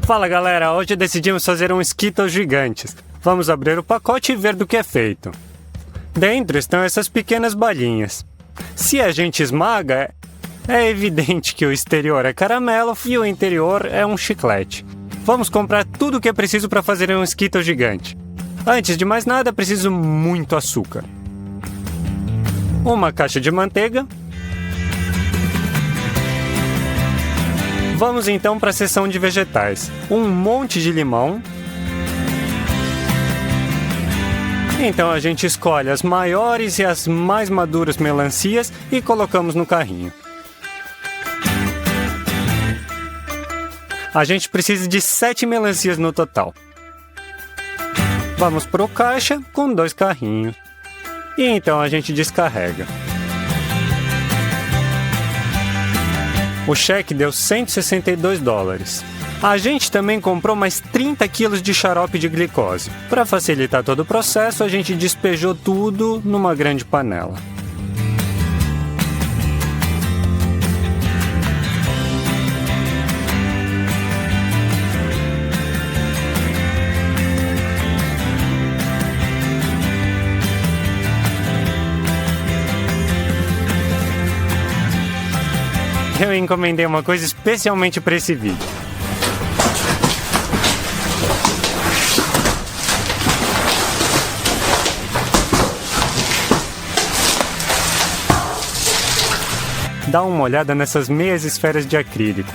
Fala galera, hoje decidimos fazer um Skittles gigantes. Vamos abrir o pacote e ver do que é feito. Dentro estão essas pequenas balinhas. Se a gente esmaga, é evidente que o exterior é caramelo e o interior é um chiclete. Vamos comprar tudo o que é preciso para fazer um Skittles gigante. Antes de mais nada, preciso muito açúcar. Uma caixa de manteiga. Vamos então para a seção de vegetais. Um monte de limão. Então a gente escolhe as maiores e as mais maduras melancias e colocamos no carrinho. A gente precisa de 7 melancias no total. Vamos para o caixa com 2 carrinhos. E então a gente descarrega. O cheque deu $162. A gente também comprou mais 30 quilos de xarope de glicose. Para facilitar todo o processo, a gente despejou tudo numa grande panela. Eu encomendei uma coisa especialmente para esse vídeo. Dá uma olhada nessas meias esferas de acrílico.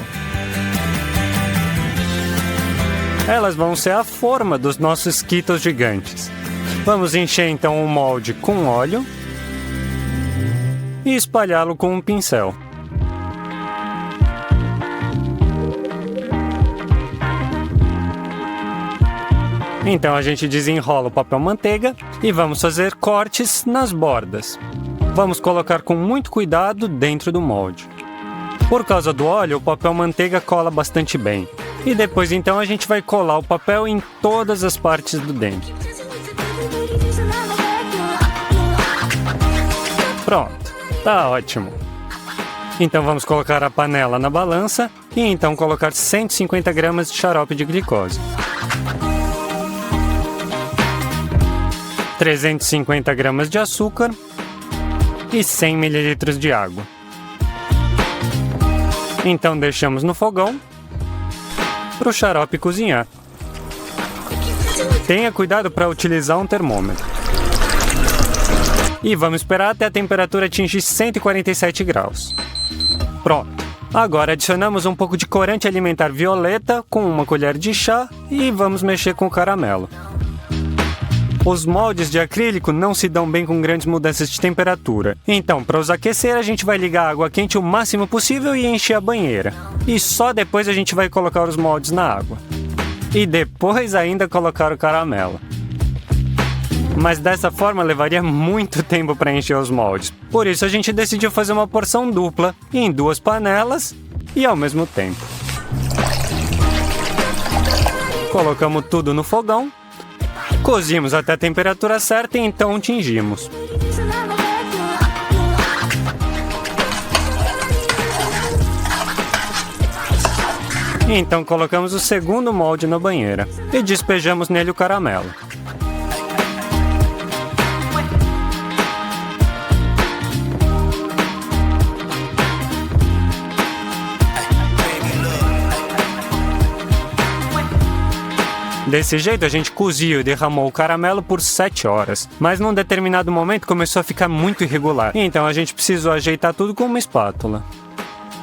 Elas vão ser a forma dos nossos Skittles gigantes. Vamos encher então o molde com óleo e espalhá-lo com um pincel. Então a gente desenrola o papel manteiga e vamos fazer cortes nas bordas. Vamos colocar com muito cuidado dentro do molde. Por causa do óleo, o papel manteiga cola bastante bem. E depois então a gente vai colar o papel em todas as partes do dente. Pronto, tá ótimo. Então vamos colocar a panela na balança e então colocar 150 gramas de xarope de glicose. 350 gramas de açúcar e 100 ml de água. Então deixamos no fogão para o xarope cozinhar. Tenha cuidado para utilizar um termômetro. E vamos esperar até a temperatura atingir 147 graus. Pronto. Agora adicionamos um pouco de corante alimentar violeta com uma colher de chá e vamos mexer com o caramelo. Os moldes de acrílico não se dão bem com grandes mudanças de temperatura. Então, para os aquecer, a gente vai ligar a água quente o máximo possível e encher a banheira. E só depois a gente vai colocar os moldes na água. E depois ainda colocar o caramelo. Mas dessa forma levaria muito tempo para encher os moldes. Por isso a gente decidiu fazer uma porção dupla, em 2 panelas e ao mesmo tempo. Colocamos tudo no fogão. Cozimos até a temperatura certa e então tingimos. Então colocamos o segundo molde na banheira e despejamos nele o caramelo. Desse jeito a gente coziu e derramou o caramelo por 7 horas, mas num determinado momento começou a ficar muito irregular, então a gente precisou ajeitar tudo com uma espátula.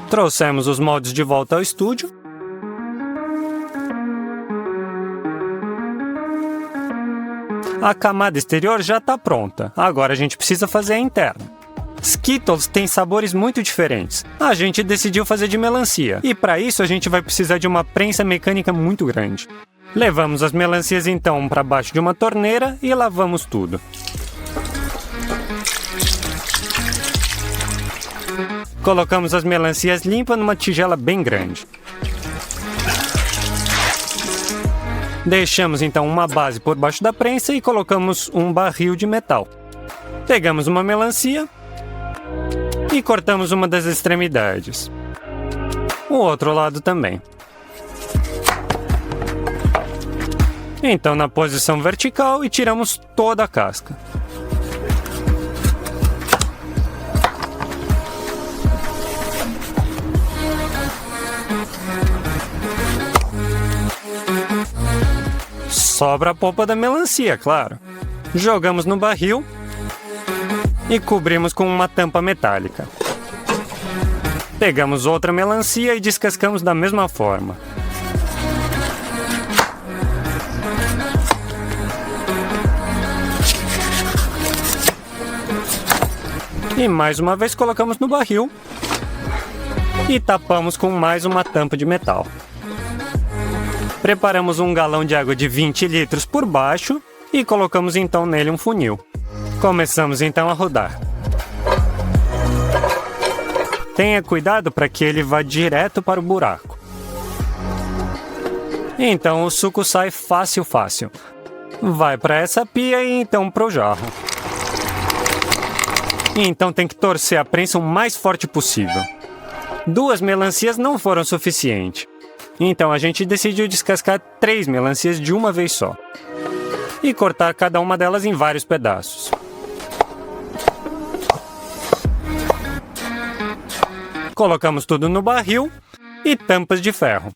Trouxemos os moldes de volta ao estúdio. A camada exterior já está pronta, agora a gente precisa fazer a interna. Skittles tem sabores muito diferentes. A gente decidiu fazer de melancia, e para isso a gente vai precisar de uma prensa mecânica muito grande. Levamos as melancias então para baixo de uma torneira e lavamos tudo. Colocamos as melancias limpas numa tigela bem grande. Deixamos então uma base por baixo da prensa e colocamos um barril de metal. Pegamos uma melancia e cortamos uma das extremidades. O outro lado também. Então, na posição vertical, e tiramos toda a casca. Sobra a polpa da melancia, claro. Jogamos no barril e cobrimos com uma tampa metálica. Pegamos outra melancia e descascamos da mesma forma. E mais uma vez colocamos no barril e tapamos com mais uma tampa de metal. Preparamos um galão de água de 20 litros por baixo e colocamos então nele um funil. Começamos então a rodar. Tenha cuidado para que ele vá direto para o buraco. Então o suco sai fácil. Vai para essa pia e então para o jarro. Então tem que torcer a prensa o mais forte possível. 2 melancias não foram suficientes. Então a gente decidiu descascar 3 melancias de uma vez só. E cortar cada uma delas em vários pedaços. Colocamos tudo no barril e tampas de ferro.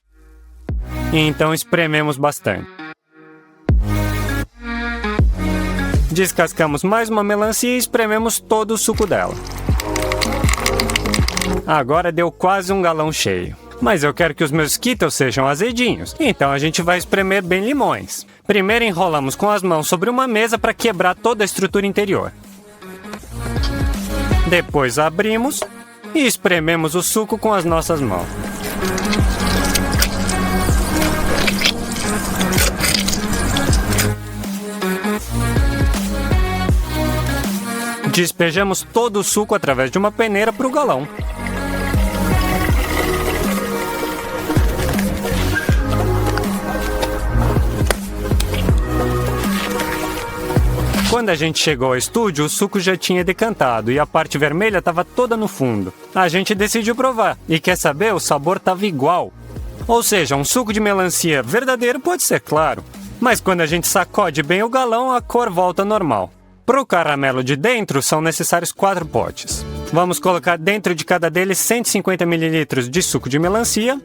E então esprememos bastante. Descascamos mais uma melancia e esprememos todo o suco dela. Agora deu quase um galão cheio. Mas eu quero que os meus Skittles sejam azedinhos. Então a gente vai espremer bem limões. Primeiro enrolamos com as mãos sobre uma mesa para quebrar toda a estrutura interior. Depois abrimos e esprememos o suco com as nossas mãos. Despejamos todo o suco através de uma peneira para o galão. Quando a gente chegou ao estúdio, o suco já tinha decantado e a parte vermelha estava toda no fundo. A gente decidiu provar e quer saber, o sabor estava igual. Ou seja, um suco de melancia verdadeiro pode ser claro, mas quando a gente sacode bem o galão, a cor volta ao normal. Para o caramelo de dentro, são necessários 4 potes. Vamos colocar dentro de cada deles 150 ml de suco de melancia,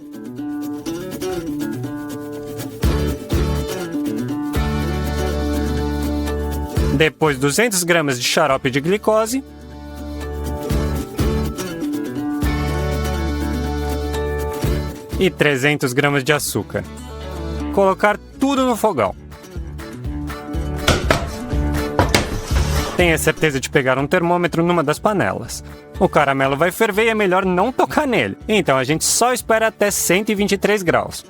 depois 200 gramas de xarope de glicose e 300 gramas de açúcar. Colocar tudo no fogão. Tenha certeza de pegar um termômetro numa das panelas. O caramelo vai ferver e é melhor não tocar nele. Então a gente só espera até 123 graus.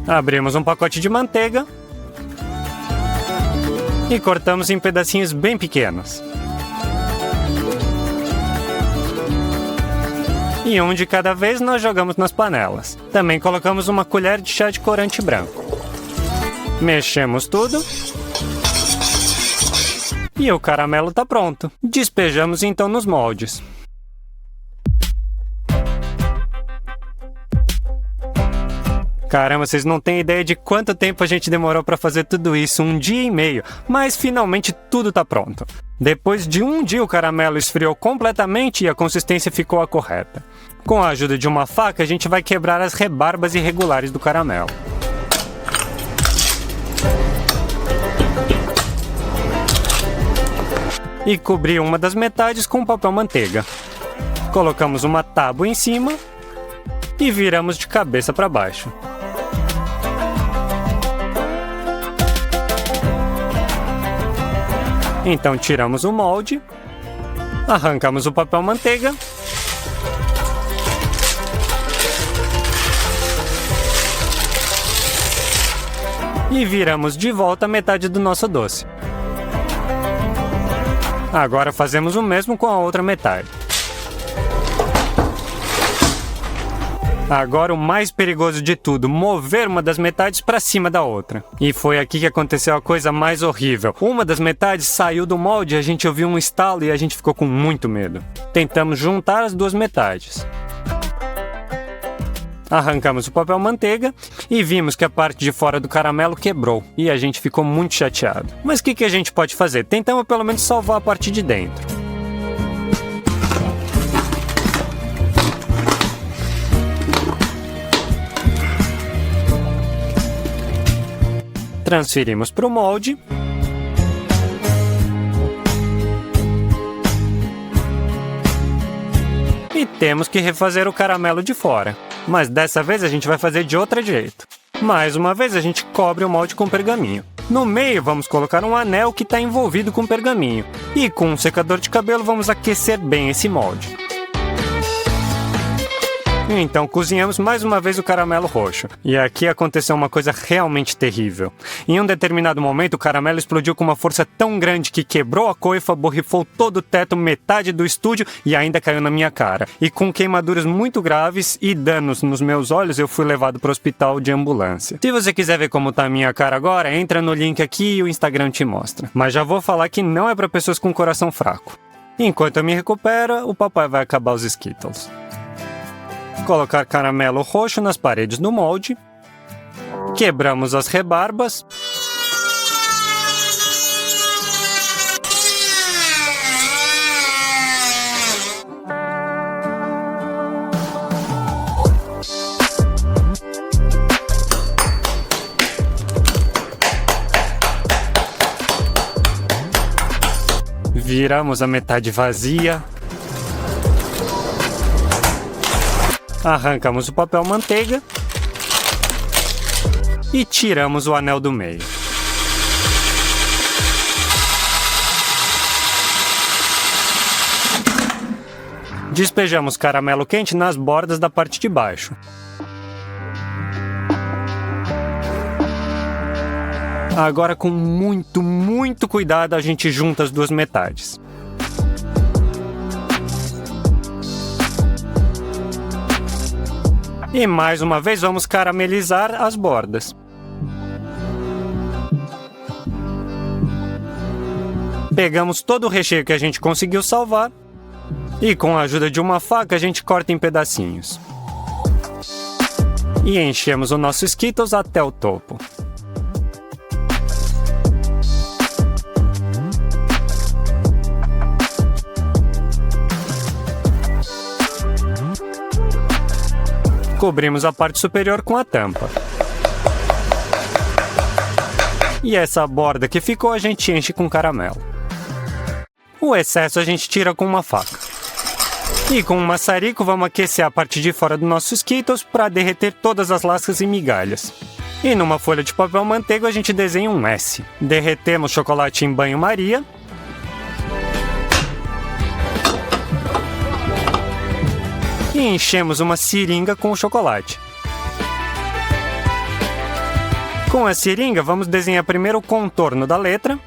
Abrimos um pacote de manteiga e cortamos em pedacinhos bem pequenos. E um de cada vez nós jogamos nas panelas. Também colocamos uma colher de chá de corante branco. Mexemos tudo. E o caramelo está pronto. Despejamos então nos moldes. Caramba, vocês não têm ideia de quanto tempo a gente demorou para fazer tudo isso, 1 dia e meio, mas finalmente tudo está pronto. Depois de 1 dia o caramelo esfriou completamente e a consistência ficou a correta. Com a ajuda de uma faca a gente vai quebrar as rebarbas irregulares do caramelo. E cobrir uma das metades com papel manteiga. Colocamos uma tábua em cima e viramos de cabeça para baixo. Então tiramos o molde, arrancamos o papel manteiga e viramos de volta a metade do nosso doce. Agora fazemos o mesmo com a outra metade. Agora o mais perigoso de tudo, mover uma das metades para cima da outra. E foi aqui que aconteceu a coisa mais horrível. Uma das metades saiu do molde, a gente ouviu um estalo e a gente ficou com muito medo. Tentamos juntar as duas metades. Arrancamos o papel manteiga e vimos que a parte de fora do caramelo quebrou e a gente ficou muito chateado. Mas o que a gente pode fazer? Tentamos pelo menos salvar a parte de dentro. Transferimos para o molde. E temos que refazer o caramelo de fora. Mas dessa vez a gente vai fazer de outro jeito. Mais uma vez a gente cobre o molde com pergaminho. No meio vamos colocar um anel que está envolvido com pergaminho. E com um secador de cabelo vamos aquecer bem esse molde. Então cozinhamos mais uma vez o caramelo roxo. E aqui aconteceu uma coisa realmente terrível. Em um determinado momento, o caramelo explodiu com uma força tão grande que quebrou a coifa, borrifou todo o teto, metade do estúdio e ainda caiu na minha cara. E com queimaduras muito graves e danos nos meus olhos, eu fui levado para o hospital de ambulância. Se você quiser ver como tá a minha cara agora, entra no link aqui e o Instagram te mostra. Mas já vou falar que não é para pessoas com coração fraco. Enquanto eu me recupero, o papai vai acabar os Skittles. Colocar caramelo roxo nas paredes do molde. Quebramos as rebarbas. Viramos a metade vazia. Arrancamos o papel manteiga e tiramos o anel do meio. Despejamos caramelo quente nas bordas da parte de baixo. Agora, com muito cuidado, a gente junta as duas metades. E mais uma vez vamos caramelizar as bordas. Pegamos todo o recheio que a gente conseguiu salvar e com a ajuda de uma faca a gente corta em pedacinhos. E enchemos o nosso Skittles até o topo. Cobrimos a parte superior com a tampa. E essa borda que ficou a gente enche com caramelo. O excesso a gente tira com uma faca. E com um maçarico vamos aquecer a parte de fora do nosso Skittles para derreter todas as lascas e migalhas. E numa folha de papel manteiga a gente desenha um S. Derretemos chocolate em banho-maria. E enchemos uma seringa com o chocolate. Com a seringa, vamos desenhar primeiro o contorno da letra.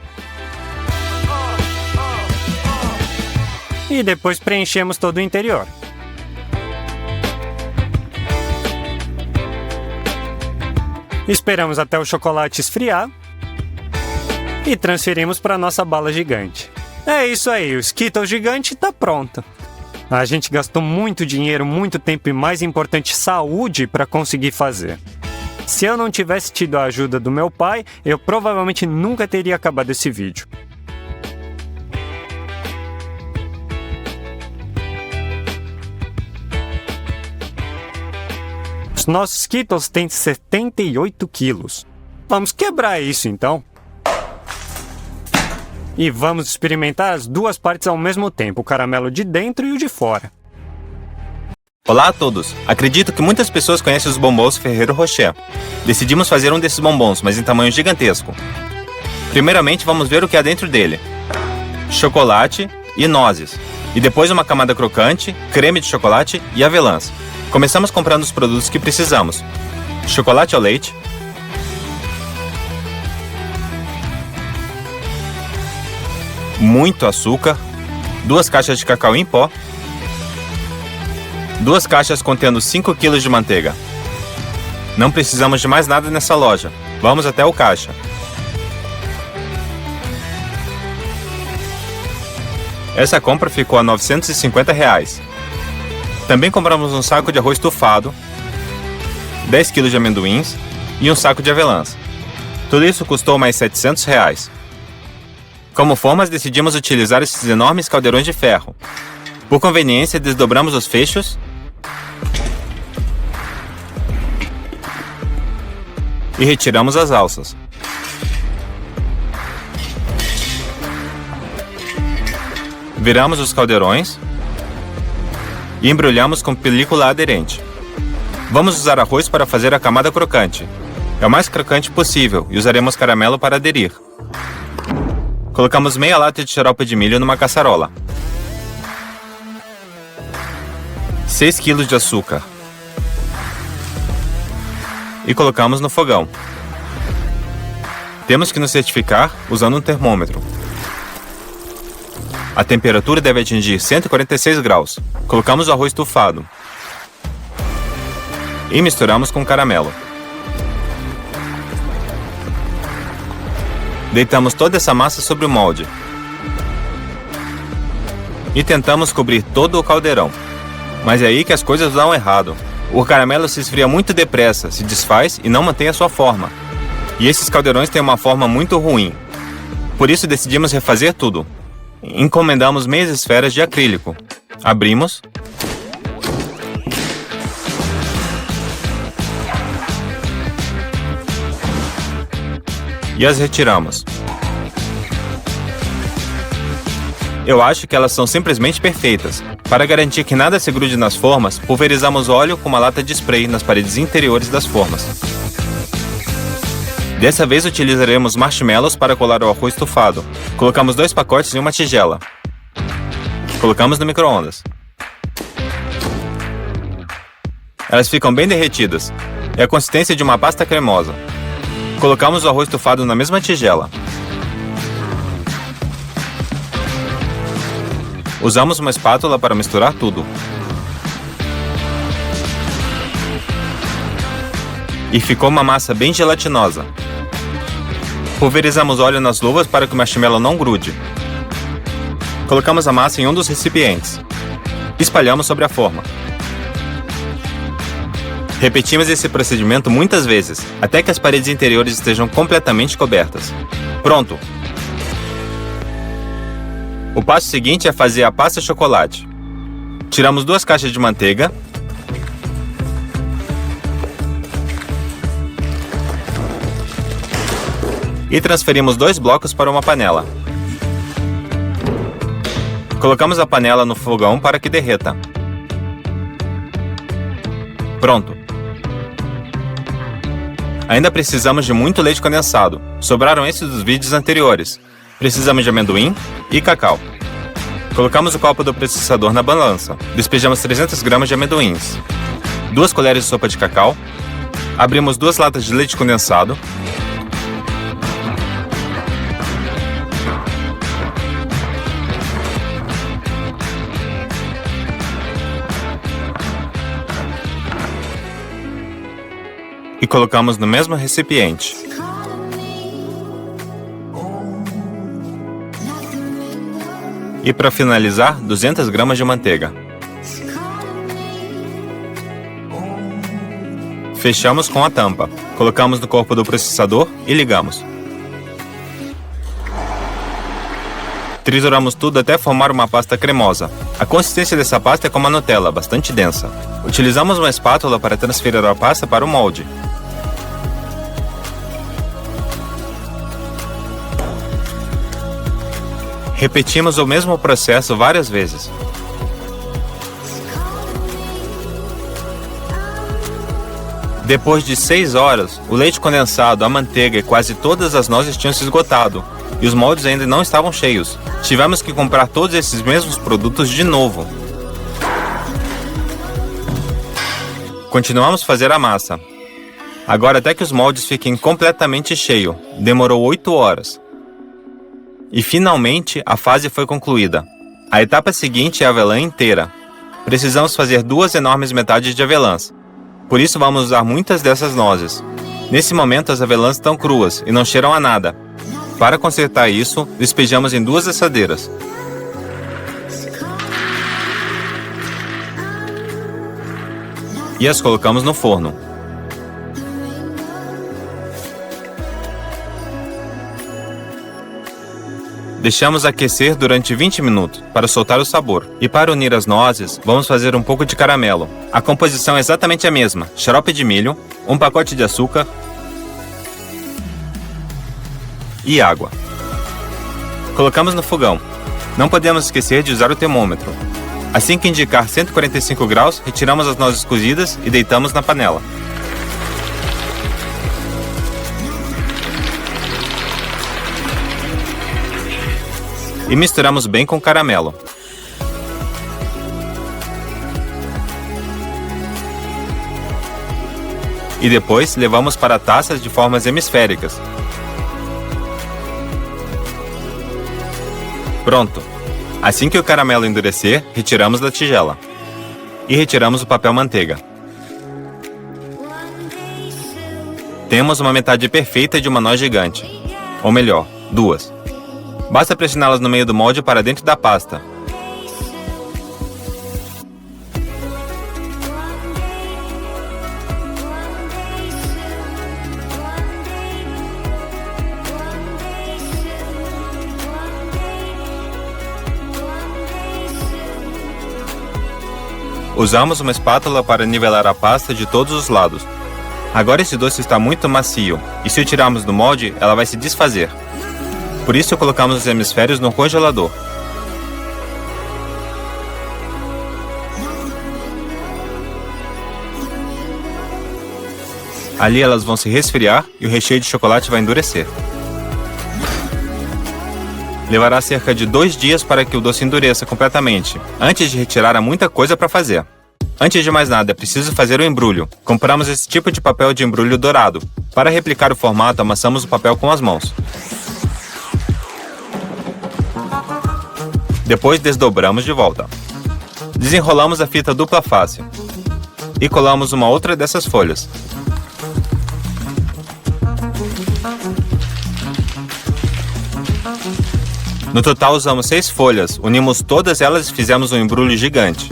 E depois preenchemos todo o interior. Esperamos até o chocolate esfriar. E transferimos para nossa bala gigante. É isso aí, o Skittles gigante está pronto. A gente gastou muito dinheiro, muito tempo e, mais importante, saúde para conseguir fazer. Se eu não tivesse tido a ajuda do meu pai, eu provavelmente nunca teria acabado esse vídeo. Os nossos Skittles têm 78 quilos. Vamos quebrar isso então. E vamos experimentar as duas partes ao mesmo tempo, o caramelo de dentro e o de fora. Olá a todos! Acredito que muitas pessoas conhecem os bombons Ferrero Rocher. Decidimos fazer um desses bombons, mas em tamanho gigantesco. Primeiramente vamos ver o que há dentro dele. Chocolate e nozes. E depois uma camada crocante, creme de chocolate e avelãs. Começamos comprando os produtos que precisamos. Chocolate ao leite, muito açúcar, 2 caixas de cacau em pó, 2 caixas contendo 5 kg de manteiga. Não precisamos de mais nada nessa loja. Vamos até o caixa. Essa compra ficou a R$ 950. Também compramos um saco de arroz estufado, 10 kg de amendoins e um saco de avelãs. Tudo isso custou mais R$700. Como formas, decidimos utilizar esses enormes caldeirões de ferro. Por conveniência, desdobramos os fechos e retiramos as alças. Viramos os caldeirões e embrulhamos com película aderente. Vamos usar arroz para fazer a camada crocante. É o mais crocante possível e usaremos caramelo para aderir. Colocamos meia lata de xarope de milho numa caçarola. 6 kg de açúcar. E colocamos no fogão. Temos que nos certificar usando um termômetro. A temperatura deve atingir 146 graus. Colocamos o arroz estufado. E misturamos com caramelo. Deitamos toda essa massa sobre o molde. E tentamos cobrir todo o caldeirão. Mas é aí que as coisas dão errado. O caramelo se esfria muito depressa, se desfaz e não mantém a sua forma. E esses caldeirões têm uma forma muito ruim. Por isso decidimos refazer tudo. Encomendamos meias esferas de acrílico. Abrimos. E as retiramos. Eu acho que elas são simplesmente perfeitas. Para garantir que nada se grude nas formas, pulverizamos óleo com uma lata de spray nas paredes interiores das formas. Dessa vez utilizaremos marshmallows para colar o arroz estufado. Colocamos 2 pacotes em uma tigela. Colocamos no micro-ondas. Elas ficam bem derretidas. É a consistência de uma pasta cremosa. Colocamos o arroz estufado na mesma tigela. Usamos uma espátula para misturar tudo. E ficou uma massa bem gelatinosa. Pulverizamos óleo nas luvas para que o marshmallow não grude. Colocamos a massa em um dos recipientes. Espalhamos sobre a forma. Repetimos esse procedimento muitas vezes, até que as paredes interiores estejam completamente cobertas. Pronto! O passo seguinte é fazer a pasta de chocolate. Tiramos 2 caixas de manteiga. E transferimos 2 blocos para uma panela. Colocamos a panela no fogão para que derreta. Pronto! Ainda precisamos de muito leite condensado. Sobraram esses dos vídeos anteriores. Precisamos de amendoim e cacau. Colocamos o copo do processador na balança. Despejamos 300 gramas de amendoins. 2 colheres de sopa de cacau. Abrimos 2 latas de leite condensado. E colocamos no mesmo recipiente. E para finalizar, 200 gramas de manteiga. Fechamos com a tampa. Colocamos no corpo do processador e ligamos. Trituramos tudo até formar uma pasta cremosa. A consistência dessa pasta é como a Nutella, bastante densa. Utilizamos uma espátula para transferir a pasta para o molde. Repetimos o mesmo processo várias vezes. Depois de 6 horas, o leite condensado, a manteiga e quase todas as nozes tinham se esgotado, e os moldes ainda não estavam cheios. Tivemos que comprar todos esses mesmos produtos de novo. Continuamos a fazer a massa. Agora até que os moldes fiquem completamente cheios. Demorou 8 horas. E finalmente a fase foi concluída. A etapa seguinte é a avelã inteira. Precisamos fazer 2 enormes metades de avelãs. Por isso vamos usar muitas dessas nozes. Nesse momento as avelãs estão cruas e não cheiram a nada. Para consertar isso, despejamos em 2 assadeiras. E as colocamos no forno. Deixamos aquecer durante 20 minutos para soltar o sabor. E para unir as nozes, vamos fazer um pouco de caramelo. A composição é exatamente a mesma: xarope de milho, um pacote de açúcar e água. Colocamos no fogão. Não podemos esquecer de usar o termômetro. Assim que indicar 145 graus, retiramos as nozes cozidas e deitamos na panela. E misturamos bem com o caramelo. E depois levamos para taças de formas hemisféricas. Pronto! Assim que o caramelo endurecer, retiramos da tigela. E retiramos o papel manteiga. Temos uma metade perfeita de uma noz gigante. Ou melhor, duas. Basta pressioná-las no meio do molde para dentro da pasta. Usamos uma espátula para nivelar a pasta de todos os lados. Agora esse doce está muito macio, e se o tirarmos do molde, ela vai se desfazer. Por isso colocamos os hemisférios no congelador. Ali elas vão se resfriar e o recheio de chocolate vai endurecer. Levará cerca de 2 dias para que o doce endureça completamente. Antes de retirar, há muita coisa para fazer. Antes de mais nada, é preciso fazer o embrulho. Compramos esse tipo de papel de embrulho dourado. Para replicar o formato, amassamos o papel com as mãos. Depois desdobramos de volta. Desenrolamos a fita dupla face. E colamos uma outra dessas folhas. No total usamos 6 folhas, unimos todas elas e fizemos um embrulho gigante.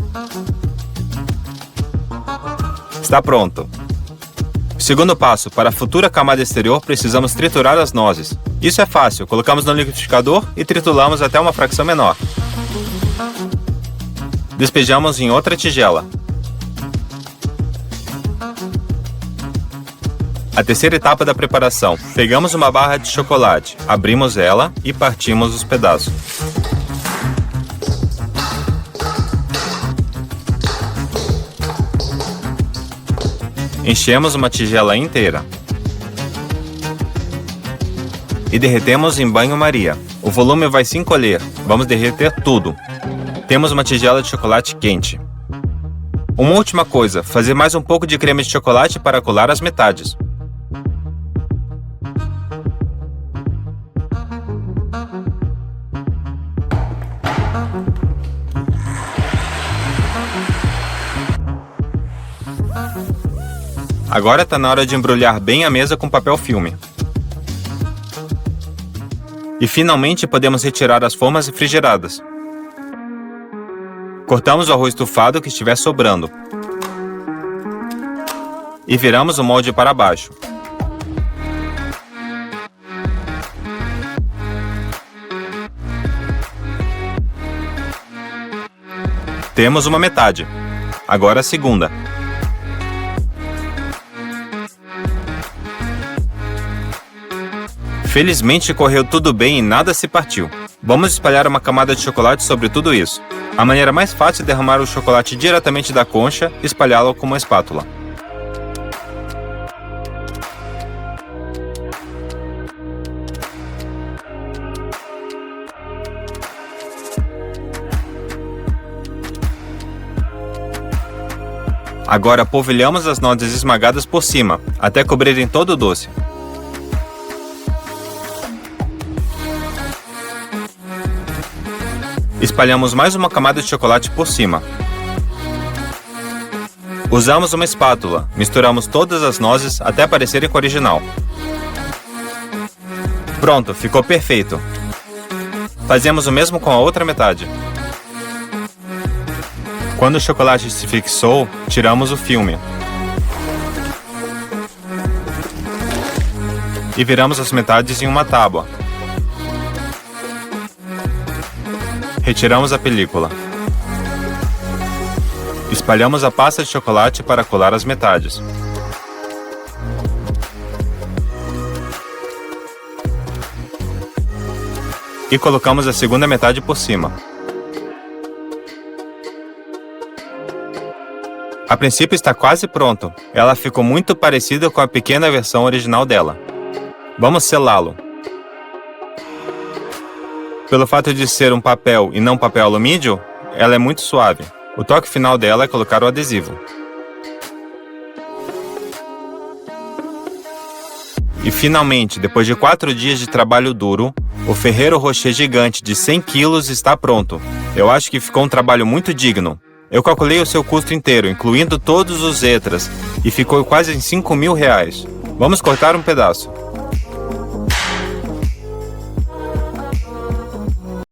Está pronto. Segundo passo, para a futura camada exterior precisamos triturar as nozes. Isso é fácil, colocamos no liquidificador e trituramos até uma fração menor. Despejamos em outra tigela. A terceira etapa da preparação. Pegamos uma barra de chocolate, abrimos ela e partimos os pedaços. Enchemos uma tigela inteira. E derretemos em banho-maria. O volume vai se encolher, vamos derreter tudo. Temos uma tigela de chocolate quente. Uma última coisa, fazer mais um pouco de creme de chocolate para colar as metades. Agora está na hora de embrulhar bem a mesa com papel filme. E finalmente podemos retirar as formas refrigeradas. Cortamos o arroz estufado que estiver sobrando. E viramos o molde para baixo. Temos uma metade. Agora a segunda. Felizmente correu tudo bem e nada se partiu. Vamos espalhar uma camada de chocolate sobre tudo isso. A maneira mais fácil é derramar o chocolate diretamente da concha e espalhá-lo com uma espátula. Agora polvilhamos as nozes esmagadas por cima, até cobrirem todo o doce. Espalhamos mais uma camada de chocolate por cima. Usamos uma espátula, misturamos todas as nozes até parecerem com o original. Pronto, ficou perfeito. Fazemos o mesmo com a outra metade. Quando o chocolate se fixou, tiramos o filme. E viramos as metades em uma tábua. Retiramos a película. Espalhamos a pasta de chocolate para colar as metades. E colocamos a segunda metade por cima. A princípio está quase pronto. Ela ficou muito parecida com a pequena versão original dela. Vamos selá-lo. Pelo fato de ser um papel e não papel alumínio, ela é muito suave. O toque final dela é colocar o adesivo. E finalmente, depois de 4 dias de trabalho duro, o Ferrero Rocher gigante de 100 kg está pronto. Eu acho que ficou um trabalho muito digno. Eu calculei o seu custo inteiro, incluindo todos os extras, e ficou quase em R$5.000. Vamos cortar um pedaço.